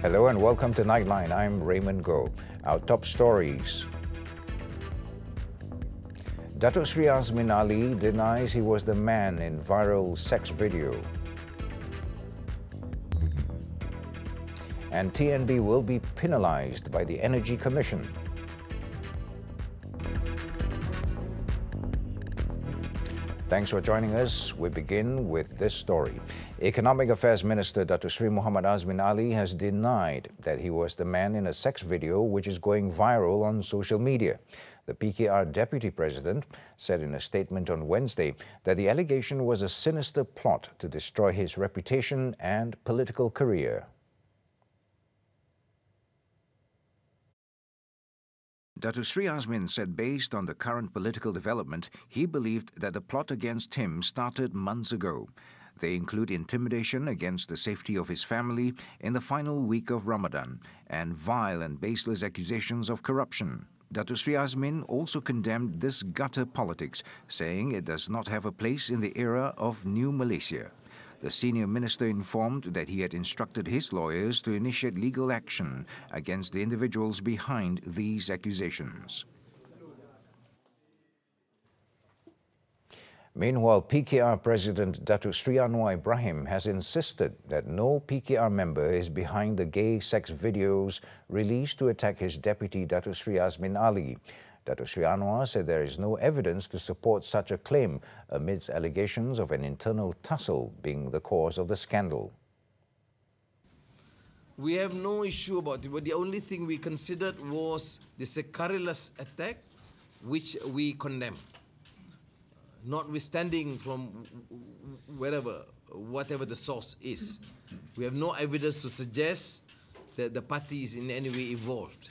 Hello and welcome to Nightline. I'm Raymond Goh. Our top stories. Datuk Sri Azmin Ali denies he was the man in viral sex video. And TNB will be penalised by the Energy Commission. Thanks for joining us. We begin with this story. Economic Affairs Minister Datuk Sri Muhammad Azmin Ali has denied that he was the man in a sex video which is going viral on social media. The PKR Deputy President said in a statement on Wednesday that the allegation was a sinister plot to destroy his reputation and political career. Datuk Sri Azmin said based on the current political development, he believed that the plot against him started months ago. They include intimidation against the safety of his family in the final week of Ramadan and vile and baseless accusations of corruption. Datuk Sri Azmin also condemned this gutter politics, saying it does not have a place in the era of New Malaysia. The senior minister informed that he had instructed his lawyers to initiate legal action against the individuals behind these accusations. Meanwhile, PKR President Datuk Sri Anwar Ibrahim has insisted that no PKR member is behind the gay sex videos released to attack his deputy Datuk Sri Azmin Ali. Datuk Sri Anwar said there is no evidence to support such a claim amidst allegations of an internal tussle being the cause of the scandal. We have no issue about it, but the only thing we considered was the scurrilous attack, which we condemn. Notwithstanding from whatever the source is. We have no evidence to suggest that the party is in any way involved.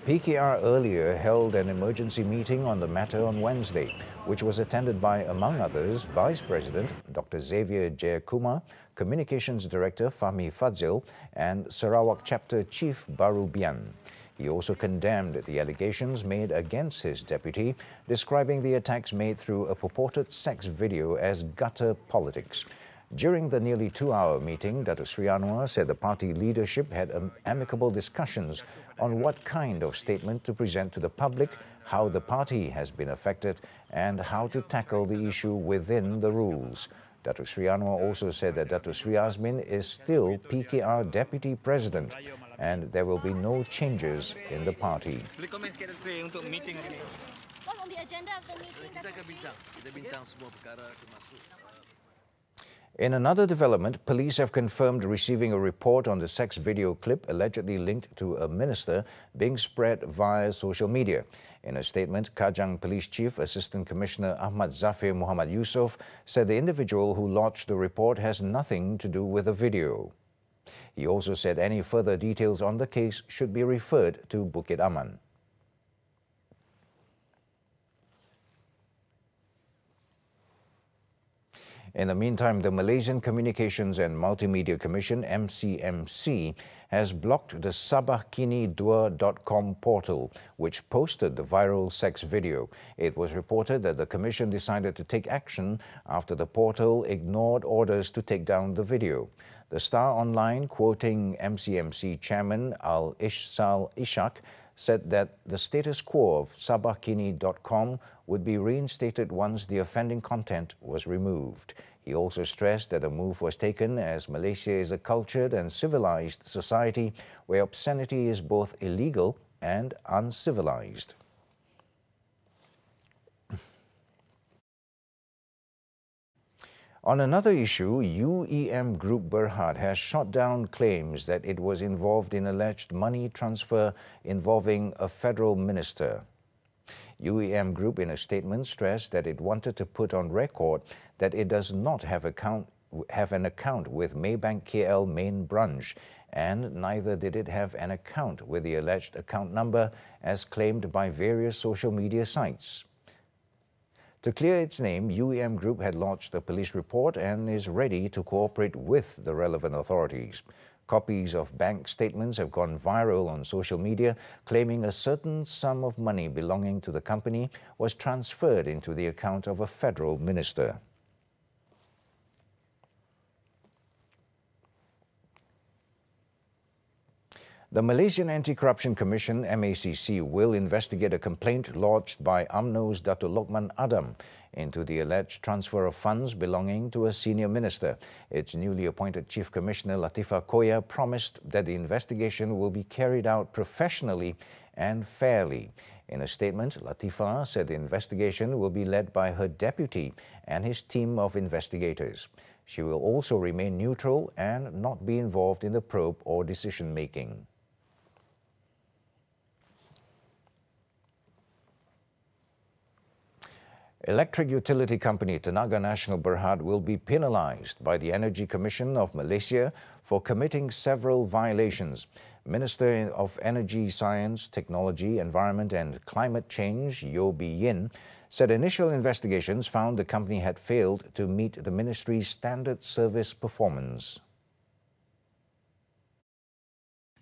PKR earlier held an emergency meeting on the matter on Wednesday, which was attended by, among others, Vice President Dr. Xavier Jayakumar, Communications Director Fahmi Fadzil, and Sarawak Chapter Chief Baru Bian. He also condemned the allegations made against his deputy, describing the attacks made through a purported sex video as gutter politics. During the nearly two-hour meeting, Datuk Sri Anwar said the party leadership had amicable discussions on what kind of statement to present to the public, how the party has been affected, and how to tackle the issue within the rules. Datuk Sri Anwar also said that Datuk Sri Azmin is still PKR Deputy President and there will be no changes in the party. What's on the agenda of the meeting? In another development, police have confirmed receiving a report on the sex video clip allegedly linked to a minister being spread via social media. In a statement, Kajang Police Chief Assistant Commissioner Ahmad Zafir Muhammad Yusof said the individual who lodged the report has nothing to do with the video. He also said any further details on the case should be referred to Bukit Aman. In the meantime, the Malaysian Communications and Multimedia Commission, MCMC, has blocked the sabahkini2.com portal, which posted the viral sex video. It was reported that the Commission decided to take action after the portal ignored orders to take down the video. The Star Online, quoting MCMC Chairman Al-Ishsal Ishak, said that the status quo of sabahkini.com would be reinstated once the offending content was removed. He also stressed that the move was taken as Malaysia is a cultured and civilized society where obscenity is both illegal and uncivilized. On another issue, UEM Group Berhad has shot down claims that it was involved in alleged money transfer involving a federal minister. UEM Group, in a statement, stressed that it wanted to put on record that it does not have an account with Maybank KL main branch, and neither did it have an account with the alleged account number as claimed by various social media sites. To clear its name, UEM Group had lodged a police report and is ready to cooperate with the relevant authorities. Copies of bank statements have gone viral on social media, claiming a certain sum of money belonging to the company was transferred into the account of a federal minister. The Malaysian Anti-Corruption Commission, MACC, will investigate a complaint lodged by UMNO's Dato' Lokman Adam into the alleged transfer of funds belonging to a senior minister. Its newly appointed Chief Commissioner Latifah Koya promised that the investigation will be carried out professionally and fairly. In a statement, Latifah said the investigation will be led by her deputy and his team of investigators. She will also remain neutral and not be involved in the probe or decision-making. Electric utility company Tenaga Nasional Berhad will be penalized by the Energy Commission of Malaysia for committing several violations. Minister of Energy, Science, Technology, Environment and Climate Change, Yeo Bee Yin, said initial investigations found the company had failed to meet the ministry's standard service performance.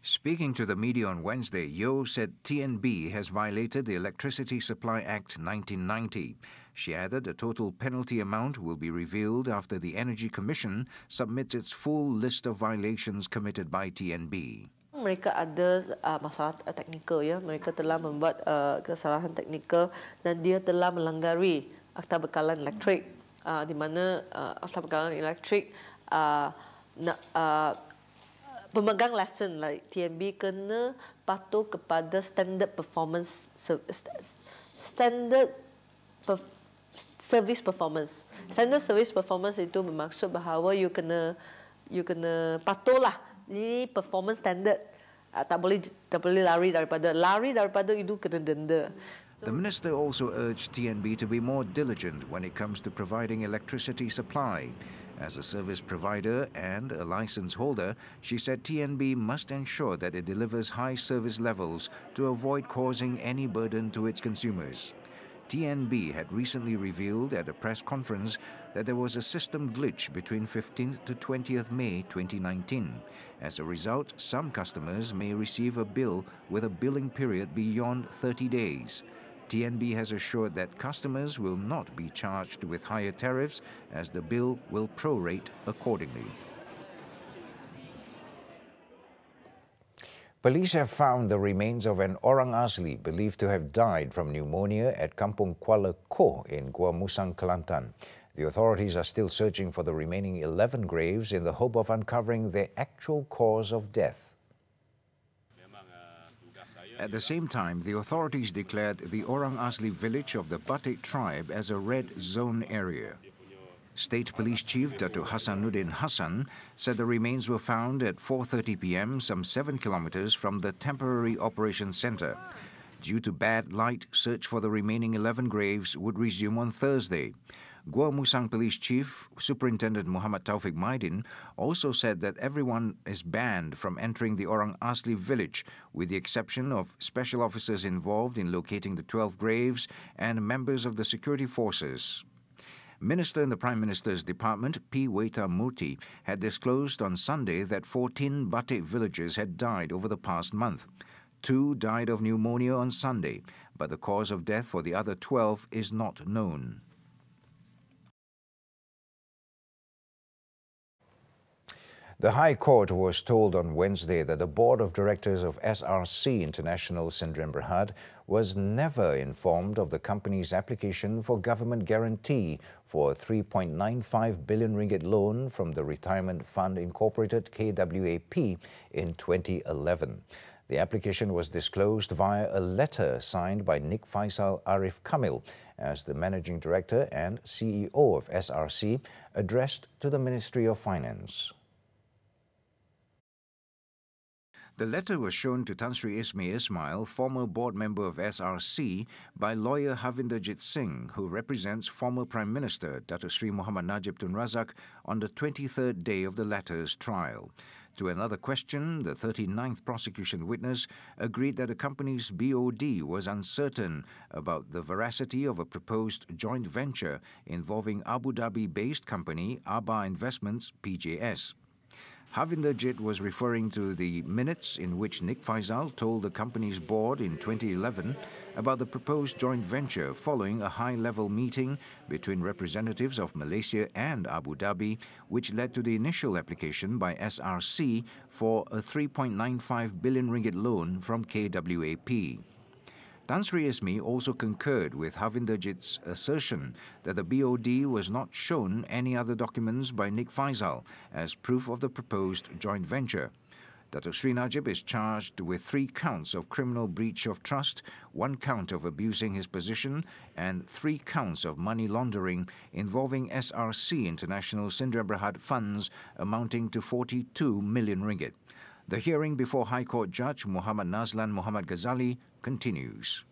Speaking to the media on Wednesday, Yeo said TNB has violated the Electricity Supply Act 1990. She added a total penalty amount will be revealed after the Energy Commission submits its full list of violations committed by TNB. Mereka ada masalah teknikal, ya. Mereka telah membuat kesalahan teknikal dan dia telah melanggari Akta Bekalan Elektrik, di mana Akta Bekalan Elektrik pemegang lesen like TNB kena patuh kepada standard performance service performance. Standard service performance itu bermaksud bahawa you kena patuhlah ini performance standard. Tak boleh lari daripada itu kena denda. The minister also urged TNB to be more diligent when it comes to providing electricity supply. As a service provider and a license holder, she said TNB must ensure that it delivers high service levels to avoid causing any burden to its consumers. TNB had recently revealed at a press conference that there was a system glitch between 15th to 20th May 2019. As a result, some customers may receive a bill with a billing period beyond 30 days. TNB has assured that customers will not be charged with higher tariffs as the bill will prorate accordingly. Police have found the remains of an orang asli believed to have died from pneumonia at Kampung Kuala Koh in Gua Musang, Kelantan. The authorities are still searching for the remaining 11 graves in the hope of uncovering the actual cause of death. At the same time, the authorities declared the Orang Asli village of the Batik tribe as a red zone area. State Police Chief Dato' Hassanuddin Hassan said the remains were found at 4:30 p.m., some 7 kilometers from the temporary operations center. Due to bad light, search for the remaining 11 graves would resume on Thursday. Gua Musang Police Chief Superintendent Muhammad Taufik Maidin also said that everyone is banned from entering the Orang Asli village, with the exception of special officers involved in locating the 12 graves and members of the security forces. Minister in the Prime Minister's Department, P. Weta Murty, had disclosed on Sunday that 14 Batik villagers had died over the past month. 2 died of pneumonia on Sunday, but the cause of death for the other 12 is not known. The High Court was told on Wednesday that the Board of Directors of SRC International Sdn Bhd was never informed of the company's application for government guarantee for a 3.95 billion ringgit loan from the Retirement Fund Incorporated KWAP in 2011. The application was disclosed via a letter signed by Nik Faisal Arif Kamil as the Managing Director and CEO of SRC, addressed to the Ministry of Finance. The letter was shown to Tan Sri Ismail Ismail, former board member of SRC, by lawyer Havinderjit Singh, who represents former Prime Minister Dato' Sri Muhammad Najib Tun Razak, on the 23rd day of the letter's trial. To another question, the 39th prosecution witness agreed that the company's BOD was uncertain about the veracity of a proposed joint venture involving Abu Dhabi-based company Aba Investments PJS. Havinderjit was referring to the minutes in which Nik Faisal told the company's board in 2011 about the proposed joint venture following a high-level meeting between representatives of Malaysia and Abu Dhabi, which led to the initial application by SRC for a 3.95 billion ringgit loan from KWAP. Tan Sri Ismi also concurred with Havinderjit's assertion that the BOD was not shown any other documents by Nik Faisal as proof of the proposed joint venture. Datuk Sri Najib is charged with 3 counts of criminal breach of trust, 1 count of abusing his position, and 3 counts of money laundering involving SRC International Sindra Berhad funds amounting to 42 million ringgit. The hearing before High Court Judge Muhammad Nazlan Muhammad Ghazali continues.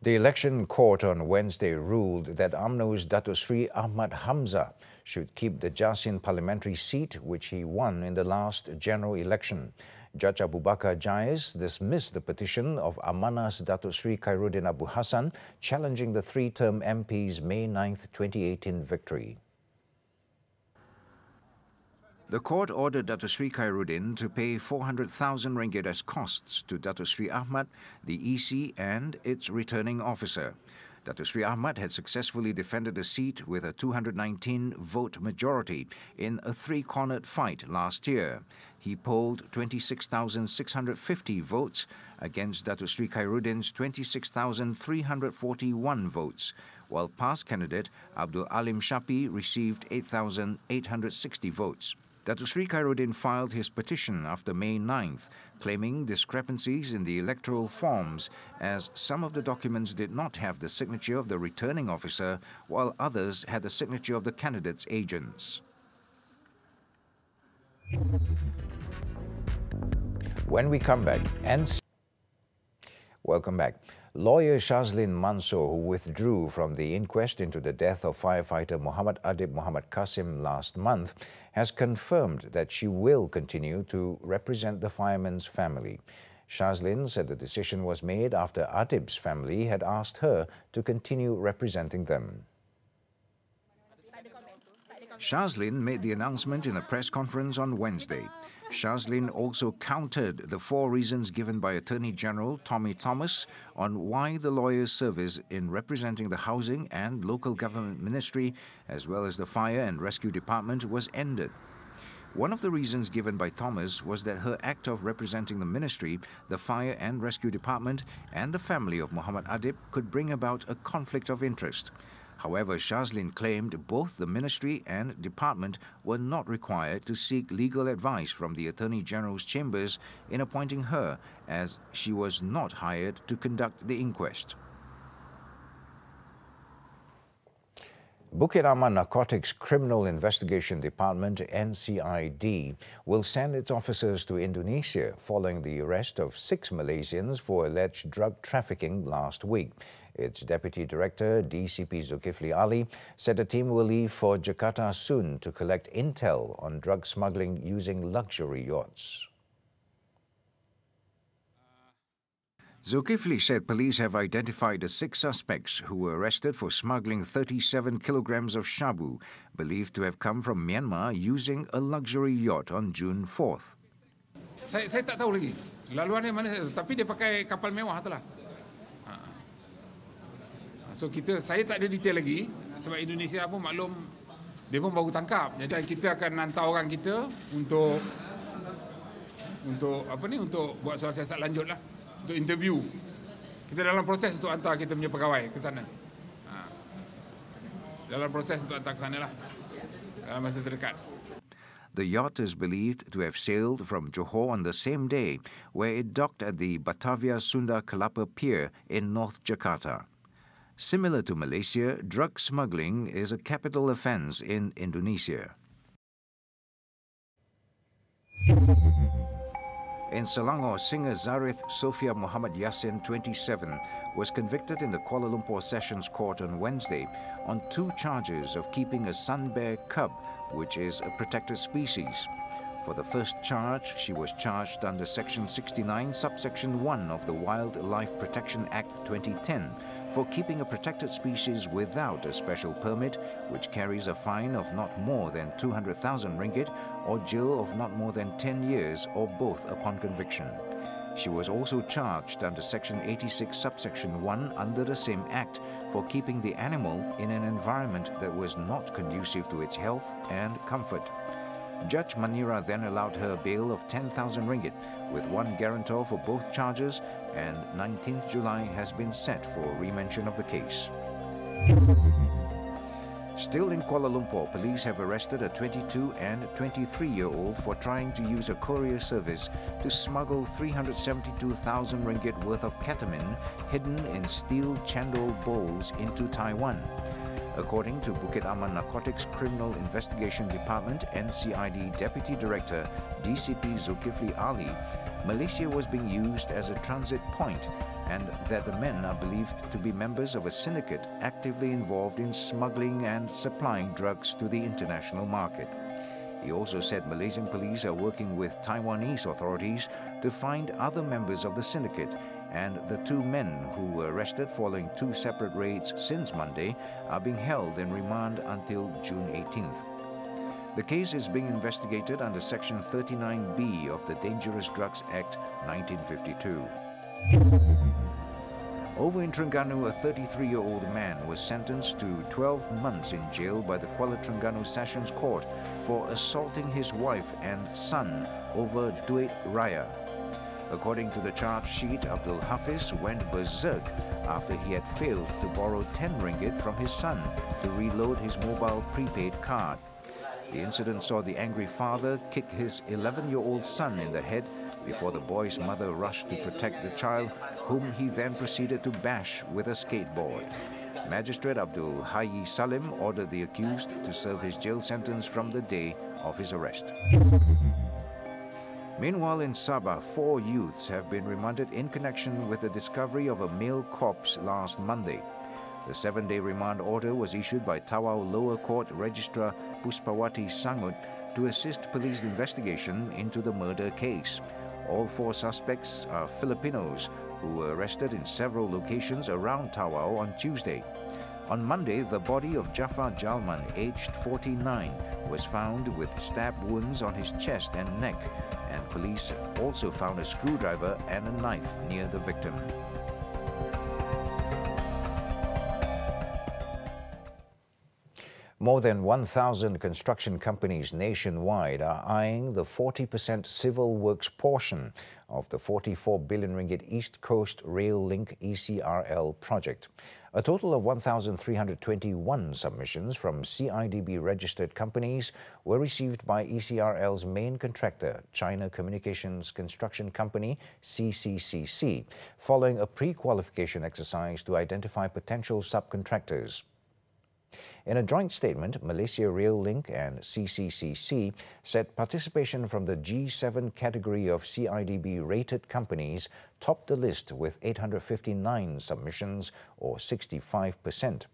The election court on Wednesday ruled that UMNO's Datuk Sri Ahmad Hamzah should keep the Jasin parliamentary seat which he won in the last general election. Judge Abu Bakar Jais dismissed the petition of Amanah's Datuk Sri Khairuddin Abu Hassan challenging the 3-term MP's May 9, 2018 victory. The court ordered Datuk Sri Khairuddin to pay 400,000 ringgit as costs to Datuk Sri Ahmad, the EC and its returning officer. Datuk Sri Ahmad had successfully defended the seat with a 219-vote majority in a 3-cornered fight last year. He polled 26,650 votes against Datuk Sri Khairuddin's 26,341 votes, while past candidate Abdul Alim Shapi received 8,860 votes. Datuk Sri Khairuddin filed his petition after May 9th, claiming discrepancies in the electoral forms as some of the documents did not have the signature of the returning officer, while others had the signature of the candidate's agents. When we come back, welcome back. Lawyer Shazlin Mansoor, who withdrew from the inquest into the death of firefighter Muhammad Adib Muhammad Qasim last month, has confirmed that she will continue to represent the fireman's family. Shazlin said the decision was made after Adib's family had asked her to continue representing them. Shazlin made the announcement in a press conference on Wednesday. Shazlin also countered the 4 reasons given by Attorney General Tommy Thomas on why the lawyer's service in representing the Housing and Local Government Ministry, as well as the Fire and Rescue Department, was ended. One of the reasons given by Thomas was that her act of representing the Ministry, the Fire and Rescue Department, and the family of Muhammad Adib could bring about a conflict of interest. However, Shazlin claimed both the Ministry and Department were not required to seek legal advice from the Attorney General's chambers in appointing her, as she was not hired to conduct the inquest. Bukit Aman Narcotics Criminal Investigation Department, NCID, will send its officers to Indonesia following the arrest of 6 Malaysians for alleged drug trafficking last week. Its Deputy Director, DCP Zulkifli Ali, said the team will leave for Jakarta soon to collect intel on drug smuggling using luxury yachts. Zulkifli said police have identified the 6 suspects who were arrested for smuggling 37 kilograms of shabu, believed to have come from Myanmar using a luxury yacht on June 4th. Saya tak tahu lagi. Laluannya mana, tapi dia pakai kapal mewah tu lah. So saya tak ada detail lagi sebab Indonesia pun maklum dia pun baru tangkap. Jadi kita akan hantar orang kita untuk buat soal siasat lanjut lah, untuk interview. Kita dalam proses untuk hantar kita punya pegawai ke sana. Dalam proses untuk hantar ke sana lah dalam masa terdekat. The yacht is believed to have sailed from Johor on the same day, where it docked at the Batavia Sunda Kelapa Pier in North Jakarta. Similar to Malaysia, drug smuggling is a capital offence in Indonesia. In Selangor, singer Zarith Sophia Muhammad Yassin, 27, was convicted in the Kuala Lumpur Sessions Court on Wednesday on 2 charges of keeping a sun bear cub, which is a protected species. For the first charge, she was charged under Section 69, Subsection 1 of the Wildlife Protection Act 2010 for keeping a protected species without a special permit, which carries a fine of not more than 200,000 ringgit or jail of not more than 10 years or both upon conviction. She was also charged under Section 86, Subsection 1 under the same Act for keeping the animal in an environment that was not conducive to its health and comfort. Judge Manira then allowed her a bail of 10,000 ringgit, with one guarantor for both charges, and 19th July has been set for remention of the case. Still in Kuala Lumpur, police have arrested a 22 and 23-year-old for trying to use a courier service to smuggle 372,000 ringgit worth of ketamine hidden in steel chendol bowls into Taiwan. According to Bukit Aman Narcotics Criminal Investigation Department NCID Deputy Director DCP Zulkifli Ali, Malaysia was being used as a transit point, and that the men are believed to be members of a syndicate actively involved in smuggling and supplying drugs to the international market. He also said Malaysian police are working with Taiwanese authorities to find other members of the syndicate, and the two men who were arrested following two separate raids since Monday are being held in remand until June 18th. The case is being investigated under Section 39B of the Dangerous Drugs Act 1952. Over in Terengganu, a 33-year-old man was sentenced to 12 months in jail by the Kuala Terengganu Sessions Court for assaulting his wife and son over Duit Raya. According to the charge sheet, Abdul Hafiz went berserk after he had failed to borrow 10 ringgit from his son to reload his mobile prepaid card. The incident saw the angry father kick his 11-year-old son in the head before the boy's mother rushed to protect the child, whom he then proceeded to bash with a skateboard. Magistrate Abdul Hayy Salim ordered the accused to serve his jail sentence from the day of his arrest. Meanwhile, in Sabah, 4 youths have been remanded in connection with the discovery of a male corpse last Monday. The 7-day remand order was issued by Tawau Lower Court Registrar Puspawati Sangut to assist police investigation into the murder case. All 4 suspects are Filipinos who were arrested in several locations around Tawau on Tuesday. On Monday, the body of Jafar Jalman, aged 49, was found with stab wounds on his chest and neck, and police also found a screwdriver and a knife near the victim. More than 1,000 construction companies nationwide are eyeing the 40% civil works portion of the 44 billion ringgit East Coast Rail Link ECRL project. A total of 1,321 submissions from CIDB-registered companies were received by ECRL's main contractor, China Communications Construction Company, CCCC, following a pre-qualification exercise to identify potential subcontractors. In a joint statement, Malaysia Rail Link and CCCC said participation from the G7 category of CIDB-rated companies topped the list with 859 submissions, or 65%.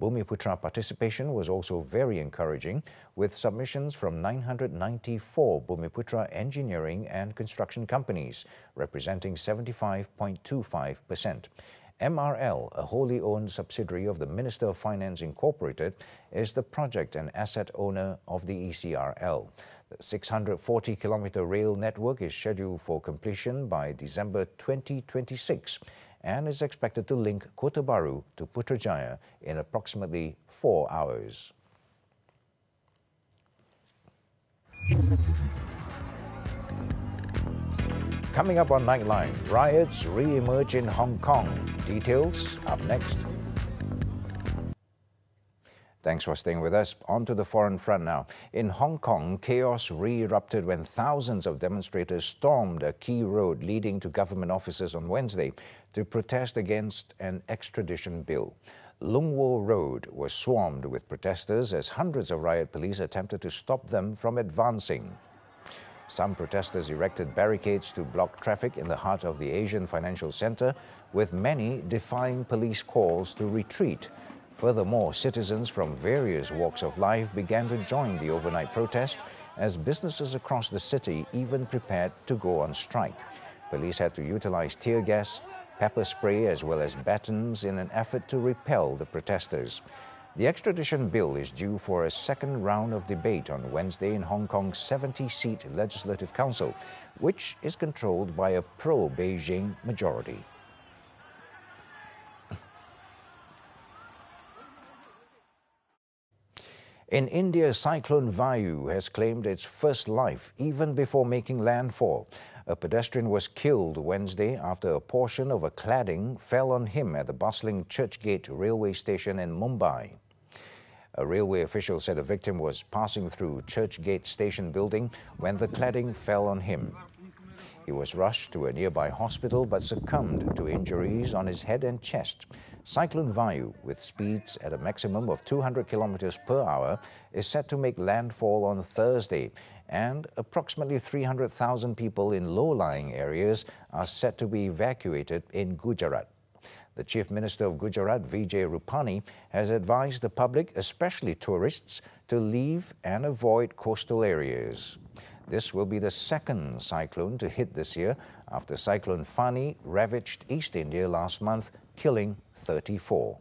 Bumiputra participation was also very encouraging, with submissions from 994 Bumiputra engineering and construction companies, representing 75.25%. MRL, a wholly owned subsidiary of the Minister of Finance Incorporated, is the project and asset owner of the ECRL. The 640-kilometre rail network is scheduled for completion by December 2026 and is expected to link Kota Baru to Putrajaya in approximately 4 hours. Coming up on Nightline, riots re-emerge in Hong Kong. Details up next. Thanks for staying with us. On to the foreign front now. In Hong Kong, chaos re-erupted when thousands of demonstrators stormed a key road leading to government offices on Wednesday to protest against an extradition bill. Lung Wo Road was swarmed with protesters as hundreds of riot police attempted to stop them from advancing. Some protesters erected barricades to block traffic in the heart of the Asian Financial Centre, with many defying police calls to retreat. Furthermore, citizens from various walks of life began to join the overnight protest as businesses across the city even prepared to go on strike. Police had to utilize tear gas, pepper spray as well as batons in an effort to repel the protesters. The extradition bill is due for a second round of debate on Wednesday in Hong Kong's 70-seat Legislative Council, which is controlled by a pro-Beijing majority. In India, Cyclone Vayu has claimed its first life even before making landfall. A pedestrian was killed Wednesday after a portion of a cladding fell on him at the bustling Churchgate railway station in Mumbai. A railway official said the victim was passing through Churchgate station building when the cladding fell on him. He was rushed to a nearby hospital but succumbed to injuries on his head and chest. Cyclone Vayu, with speeds at a maximum of 200 kilometers per hour, is set to make landfall on Thursday, and approximately 300,000 people in low-lying areas are set to be evacuated in Gujarat. The Chief Minister of Gujarat, Vijay Rupani, has advised the public, especially tourists, to leave and avoid coastal areas. This will be the second cyclone to hit this year after Cyclone Fani ravaged East India last month, killing 34.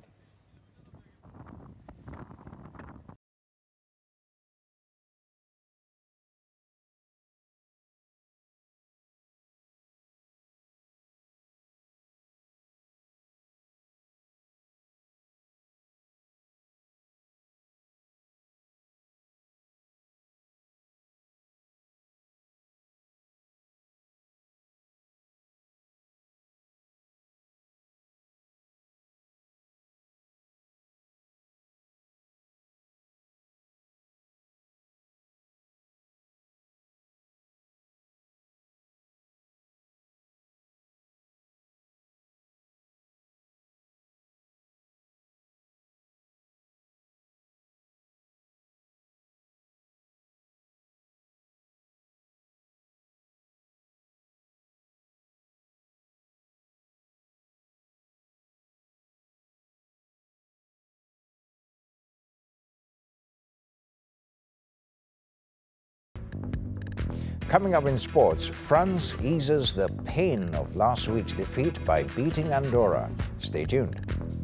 Coming up in sports, France eases the pain of last week's defeat by beating Andorra. Stay tuned.